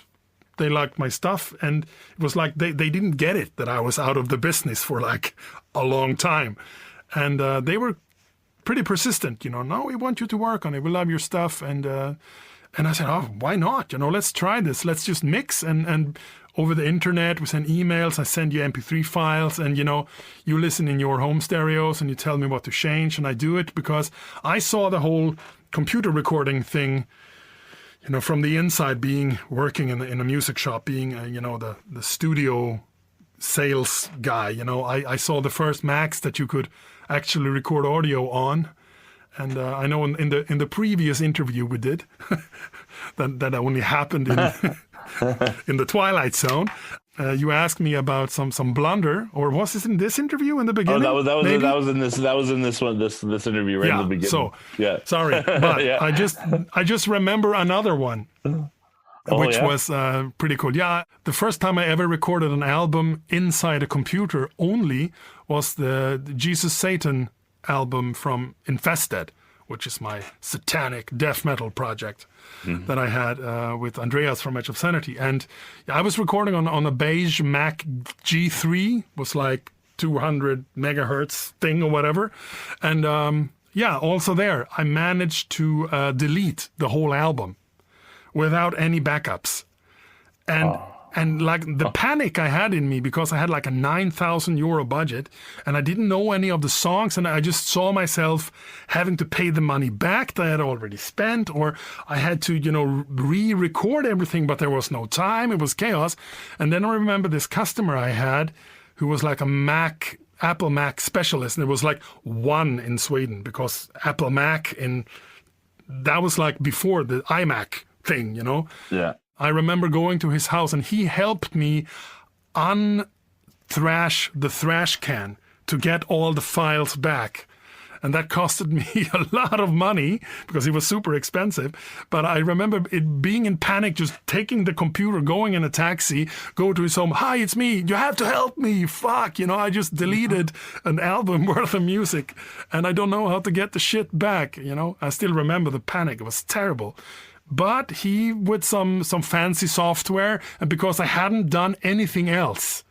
they liked my stuff. And it was like they didn't get it that I was out of the business for like a long time. And they were pretty persistent, no, we want you to work on it. We love your stuff. And I said, oh, why not? Let's try this. Let's just mix. And over the internet, we send emails. I send you MP3 files. And, you listen in your home stereos and you tell me what to change. And I do it because I saw the whole computer recording thing from the inside, working in a music shop, being, the studio sales guy, I saw the first Macs that you could actually record audio on. And I know in the previous interview we did, that only happened in the Twilight Zone. You asked me about some blunder, or was this in this interview in the beginning? Oh, that was in this one, this interview right in the beginning. So sorry, but yeah. I just remember another one, which was pretty cool. Yeah, the first time I ever recorded an album inside a computer only was the Jesus Satan album from Infested, which is my satanic death metal project that I had with Andreas from Edge of Sanity. And I was recording on a beige Mac G3, was like 200 megahertz thing or whatever. And also there, I managed to delete the whole album without any backups. And And like the panic I had in me, because I had like a 9,000 euro budget and I didn't know any of the songs, and I just saw myself having to pay the money back that I had already spent, or I had to, re-record everything, but there was no time. It was chaos. And then I remember this customer I had who was like a Apple Mac specialist, and there was like one in Sweden, because Apple Mac that was like before the iMac thing, Yeah. I remember going to his house and he helped me unthrash the thrash can to get all the files back. And that costed me a lot of money because it was super expensive. But I remember it being in panic, just taking the computer, going in a taxi, go to his home. Hi, it's me. You have to help me. Fuck. I just deleted an album worth of music and I don't know how to get the shit back. I still remember the panic. It was terrible. But he, with some fancy software, and because I hadn't done anything else,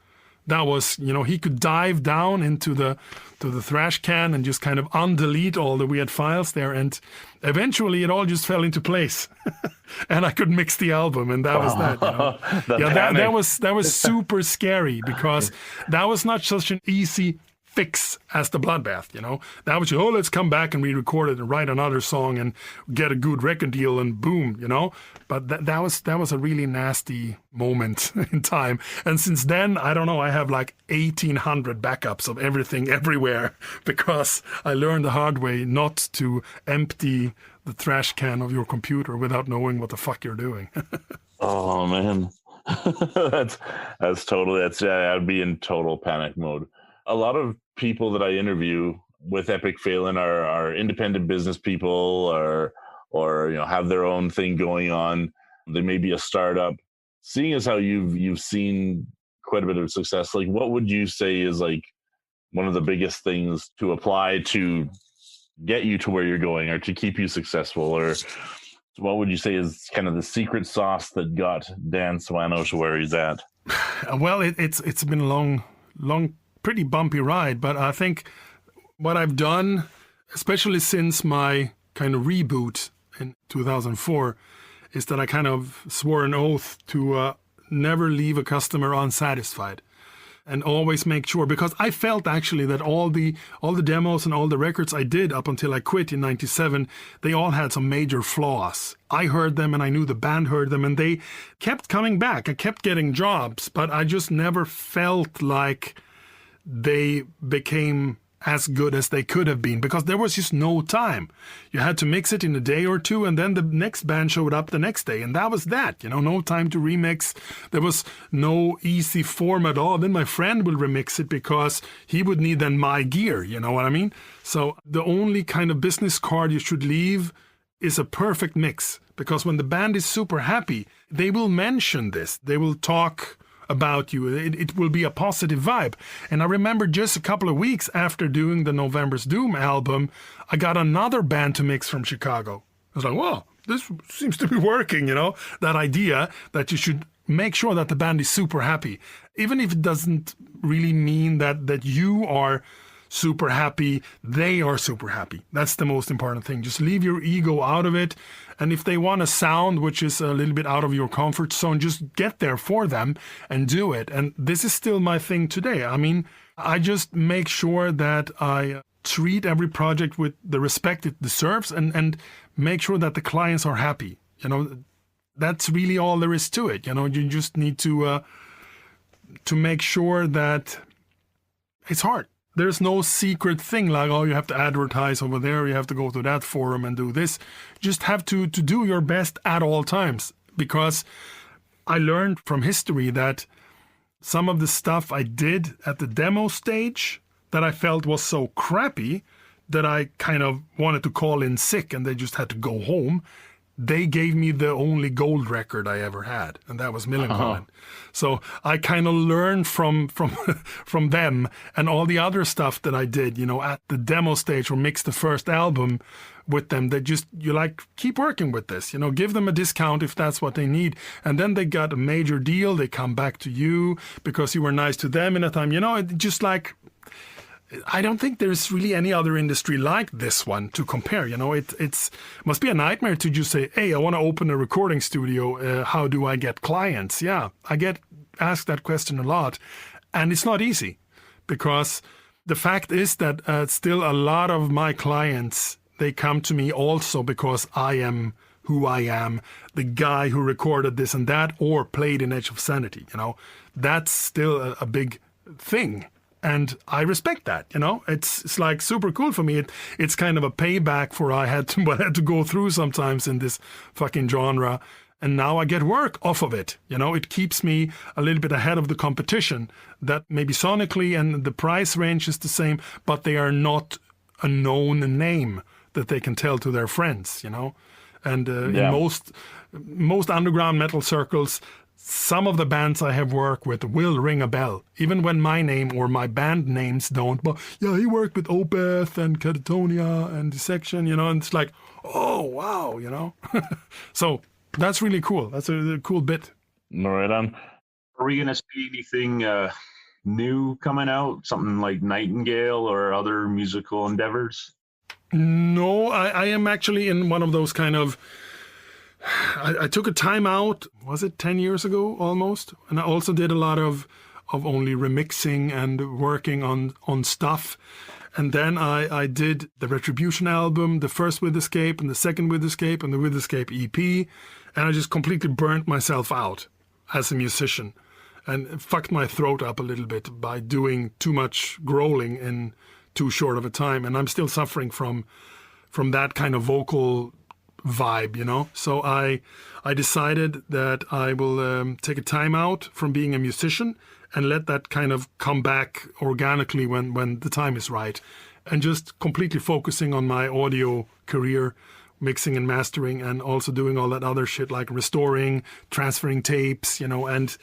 that was, he could dive down into the thrash can and just kind of undelete all the weird files there, and eventually it all just fell into place, and I could mix the album, and that was that. That was super scary, because that was not such an easy fix as the Bloodbath, that was let's come back and re-record it and write another song and get a good record deal and boom, but that was a really nasty moment in time. And since then, I don't know, I have like 1,800 backups of everything everywhere, because I learned the hard way not to empty the trash can of your computer without knowing what the fuck you're doing. Oh man. I'd be in total panic mode. A lot of people that I interview with Epic Phelan are independent business people, or have their own thing going on. They may be a startup. Seeing as how you've seen quite a bit of success, like what would you say is like one of the biggest things to apply to get you to where you're going, or to keep you successful, or what would you say is kind of the secret sauce that got Dan Swanö to where he's at? Well, it's been a long pretty bumpy ride, but I think what I've done, especially since my kind of reboot in 2004, is that I kind of swore an oath to never leave a customer unsatisfied, and always make sure, because I felt actually that all the demos and all the records I did up until I quit in 97, they all had some major flaws. I heard them, and I knew the band heard them, and they kept coming back. I kept getting jobs, but I just never felt like they became as good as they could have been, because there was just no time. You had to mix it in a day or two, and then the next band showed up the next day, and that was that. No time to remix. There was no easy format. Then my friend will remix it because he would need then my gear. You know what I mean? So the only kind of business card you should leave is a perfect mix, because when the band is super happy, they will mention this. They will talk about you. It will be a positive vibe. And I remember just a couple of weeks after doing the November's Doom album, I got another band to mix from Chicago. I was like, wow, this seems to be working, that idea that you should make sure that the band is super happy, even if it doesn't really mean that you are super happy, they are super happy. That's the most important thing. Just leave your ego out of it. And if they want a sound which is a little bit out of your comfort zone, just get there for them and do it. And this is still my thing today. I mean, I just make sure that I treat every project with the respect it deserves, and make sure that the clients are happy. That's really all there is to it. You just need to make sure that it's hard. There's no secret thing like, you have to advertise over there, you have to go to that forum and do this. Just have to do your best at all times, because I learned from history that some of the stuff I did at the demo stage that I felt was so crappy that I kind of wanted to call in sick and they just had to go home. They gave me the only gold record I ever had, and that was Millencolin. So I kind of learned from them, and all the other stuff that I did, at the demo stage or mixed the first album with them. They just, keep working with this, give them a discount if that's what they need. And then they got a major deal. They come back to you because you were nice to them in a time, it just like, I don't think there's really any other industry like this one to compare. You know, it must be a nightmare to just say, hey, I want to open a recording studio. How do I get clients? Yeah, I get asked that question a lot. And it's not easy, because the fact is that still a lot of my clients, they come to me also because I am who I am, the guy who recorded this and that or played in Edge of Sanity. You know, that's still a big thing. And I respect that, you know. It's like super cool for me. It's kind of a payback for what I had to go through sometimes in this fucking genre. And now I get work off of it. You know, it keeps me a little bit ahead of the competition that maybe sonically and the price range is the same, but they are not a known name that they can tell to their friends, you know. And in most underground metal circles, some of the bands I have worked with will ring a bell, even when my name or my band names don't. But yeah, he worked with Opeth and Katatonia and Dissection, you know, and it's like, oh, wow, you know. So that's really cool. That's a cool bit. Right on. Are we going to see anything new coming out? Something like Nightingale or other musical endeavors? No, I am actually in one of those kind of... I took a time out, was it 10 years ago almost? And I also did a lot of only remixing and working on stuff. And then I did the Retribution album, the first Witherscape and the second Witherscape and the Witherscape EP. And I just completely burnt myself out as a musician and fucked my throat up a little bit by doing too much growling in too short of a time. And I'm still suffering from that kind of vocal vibe, you know. So I decided that I will take a time out from being a musician and let that kind of come back organically when the time is right, and just completely focusing on my audio career, mixing and mastering, and also doing all that other shit like restoring, transferring tapes, you know. And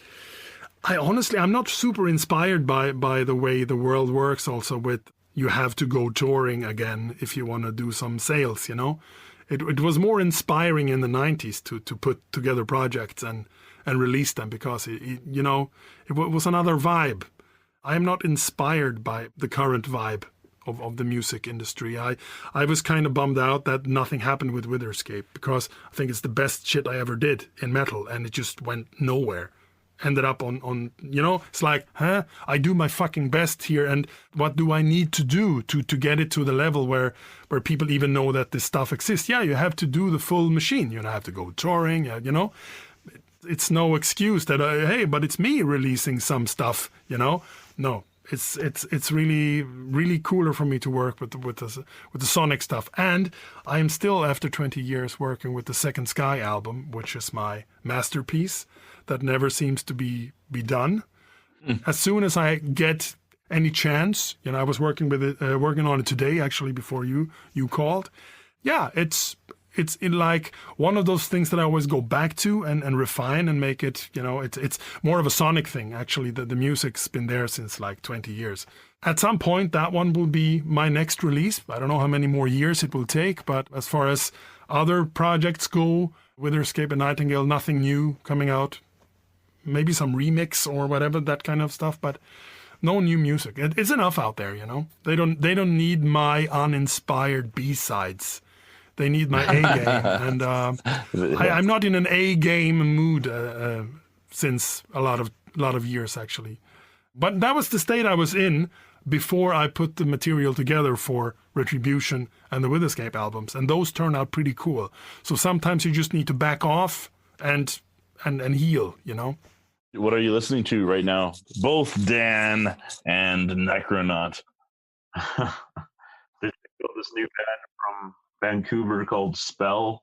I'm not super inspired by the way the world works also with you have to go touring again if you want to do some sales, you know. It was more inspiring in the 90s to put together projects and release them, because, it was another vibe. I am not inspired by the current vibe of the music industry. I was kind of bummed out that nothing happened with Witherscape, because I think it's the best shit I ever did in metal, and it just went nowhere. Ended up on it's like, I do my fucking best here, and what do I need to do to get it to the level where people even know that this stuff exists? Yeah, you have to do the full machine. You have to go touring, you know. It's no excuse that, hey, but it's me releasing some stuff, you know. No, it's really, really cooler for me to work with the sonic stuff. And I am still, after 20 years, working with the Second Sky album, which is my masterpiece that never seems to be done. As soon as I get any chance, you know, I was working on it today, actually, before you called. Yeah, it's in like one of those things that I always go back to and refine and make it, you know, it's more of a sonic thing, actually. The music's been there since like 20 years. At some point, that one will be my next release. I don't know how many more years it will take, but as far as other projects go, Witherscape and Nightingale, nothing new coming out. Maybe some remix or whatever, that kind of stuff, but no new music. It's enough out there, you know. They don't need my uninspired B-sides. They need my A game, and I'm not in an A game mood since a lot of years, actually. But that was the state I was in before I put the material together for Retribution and the Witherscape albums, and those turn out pretty cool. So sometimes you just need to back off and heal, you know. What are you listening to right now? Both Dan and Necronaut. This new band from Vancouver called Spell.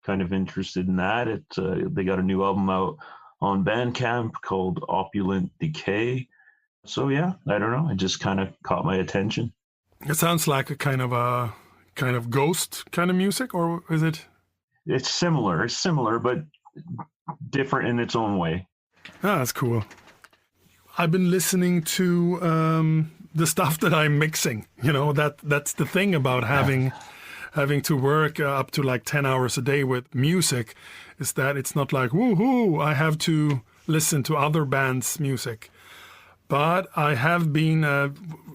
Kind of interested in that. They got a new album out on Bandcamp called Opulent Decay. So yeah, I don't know. It just kind of caught my attention. It sounds like a kind of ghost kind of music, or is it? It's similar. It's similar, but different in its own way. Ah, that's cool. I've been listening to the stuff that I'm mixing. You know, that's the thing about having to work up to like 10 hours a day with music, is that it's not like, woohoo, I have to listen to other bands' music. But I have been,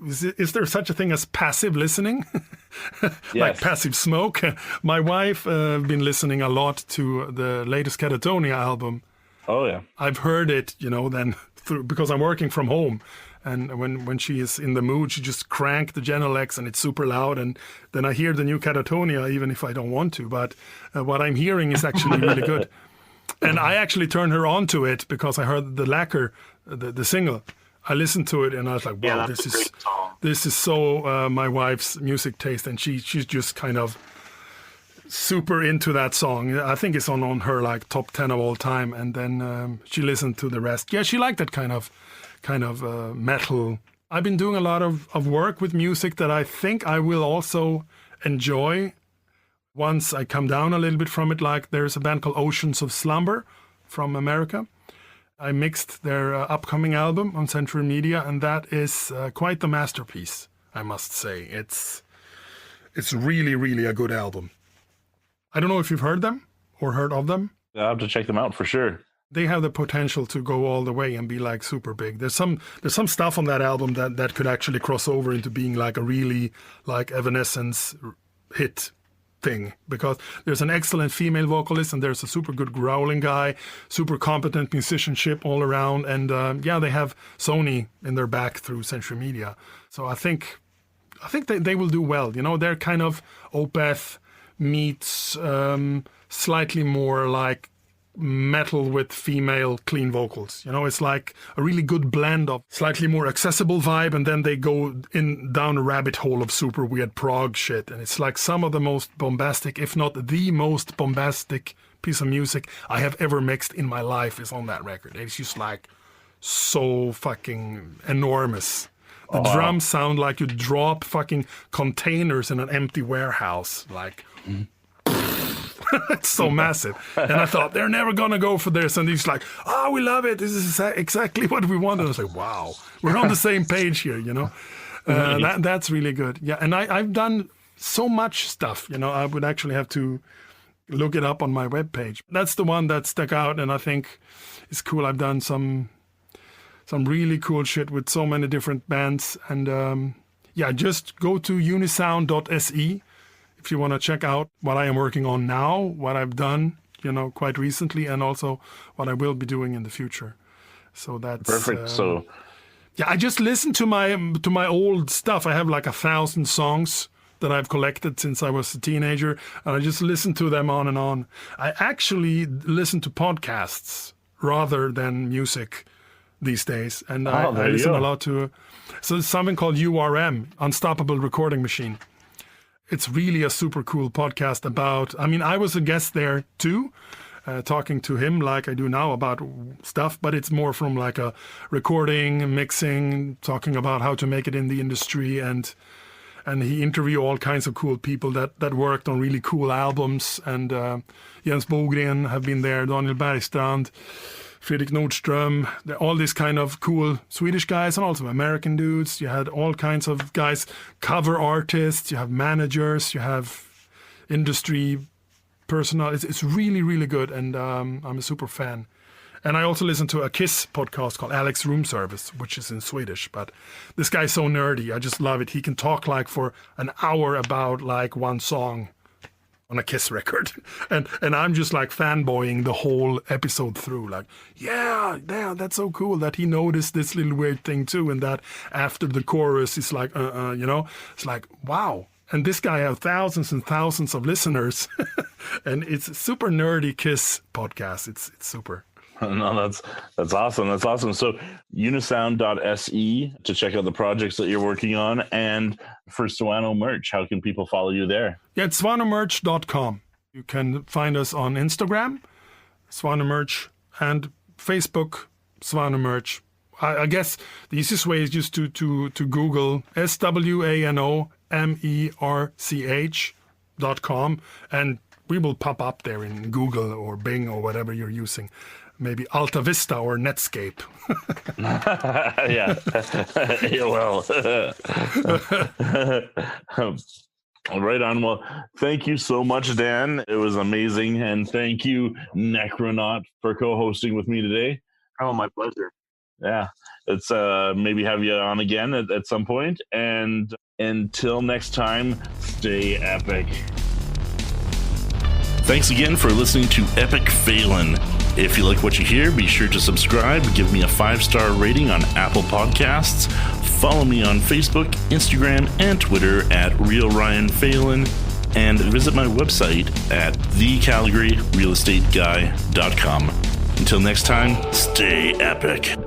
is there such a thing as passive listening? Like passive smoke? My wife been listening a lot to the latest Katatonia album. Oh, yeah. I've heard it, then because I'm working from home. And when she is in the mood, she just crank the General X and it's super loud. And then I hear the new Katatonia, even if I don't want to. But what I'm hearing is actually really good. And I actually turned her on to it because I heard the Lacquer, the single. I listened to it and I was like, wow, this is so my wife's music taste. And she's just kind of super into that song. I think it's on her like top 10 of all time. And then she listened to the rest. Yeah, she liked that kind of metal. I've been doing a lot of work with music that I think I will also enjoy once I come down a little bit from it. Like there's a band called Oceans of Slumber from America. I mixed their upcoming album on Century Media, and that is quite the masterpiece, I must say. It's really, really a good album. I don't know if you've heard them or heard of them. I'll have to check them out for sure. They have the potential to go all the way and be like super big. There's some stuff on that album that could actually cross over into being like a really like Evanescence hit thing, because there's an excellent female vocalist and there's a super good growling guy, super competent musicianship all around, and they have Sony in their back through Century Media. So I think they will do well. They're kind of Opeth meets slightly more like metal with female clean vocals. It's like a really good blend of slightly more accessible vibe, and then they go down a rabbit hole of super weird prog shit, and it's like some of the most bombastic, if not the most bombastic piece of music I have ever mixed in my life is on that record. It's just like so fucking enormous. The drums sound like you drop fucking containers in an empty warehouse, like it's so massive. And I thought, they're never going to go for this. And he's like, we love it. This is exactly what we want. And I was like, wow, we're on the same page here, That's really good. Yeah, and I've done so much stuff, I would actually have to look it up on my webpage. That's the one that stuck out, and I think it's cool. I've done some really cool shit with so many different bands. And just go to unisound.se. if you want to check out what I am working on now, what I've done, quite recently, and also what I will be doing in the future. So that's perfect. I just listened to my old stuff. I have like 1,000 songs that I've collected since I was a teenager, and I just listen to them on and on. I actually listen to podcasts rather than music these days, and I listen a lot to so it's something called URM, Unstoppable Recording Machine. It's really a super cool podcast about, I was a guest there too, talking to him like I do now about stuff, but it's more from like a recording, mixing, talking about how to make it in the industry, and he interviewed all kinds of cool people that worked on really cool albums, and Jens Bogren have been there, Daniel Bergstrand, Fredrik Nordström, all these kind of cool Swedish guys and also American dudes. You had all kinds of guys, cover artists, you have managers, you have industry personnel. It's really, really good, and I'm a super fan. And I also listen to a Kiss podcast called Alex Room Service, which is in Swedish. But this guy's so nerdy. I just love it. He can talk like for an hour about like one song on a Kiss record. And I'm just like fanboying the whole episode through. Like, yeah, that's so cool that he noticed this little weird thing too. And that after the chorus, it's like, it's like, wow. And this guy has thousands and thousands of listeners. And it's a super nerdy Kiss podcast. It's super. No, that's awesome. That's awesome. So unisound.se to check out the projects that you're working on. And for Swanö merch, how can people follow you there? Yeah, it's swanömerch.com. You can find us on Instagram, Swanö merch, and Facebook, Swanö merch. I guess the easiest way is just to Google SWANOMERCH.com, and we will pop up there in Google or Bing or whatever you're using. Maybe Alta Vista or Netscape. Yeah, well. Right on. Well, thank you so much, Dan. It was amazing. And thank you, Necronaut, for co-hosting with me today. Oh, my pleasure. Yeah. Let's maybe have you on again at some point. And until next time, stay epic. Thanks again for listening to Epic Phelan. If you like what you hear, be sure to subscribe, give me a 5-star rating on Apple Podcasts, follow me on Facebook, Instagram, and Twitter at RealRyanPhelan, and visit my website at thecalgaryrealestateguy.com. Until next time, stay epic.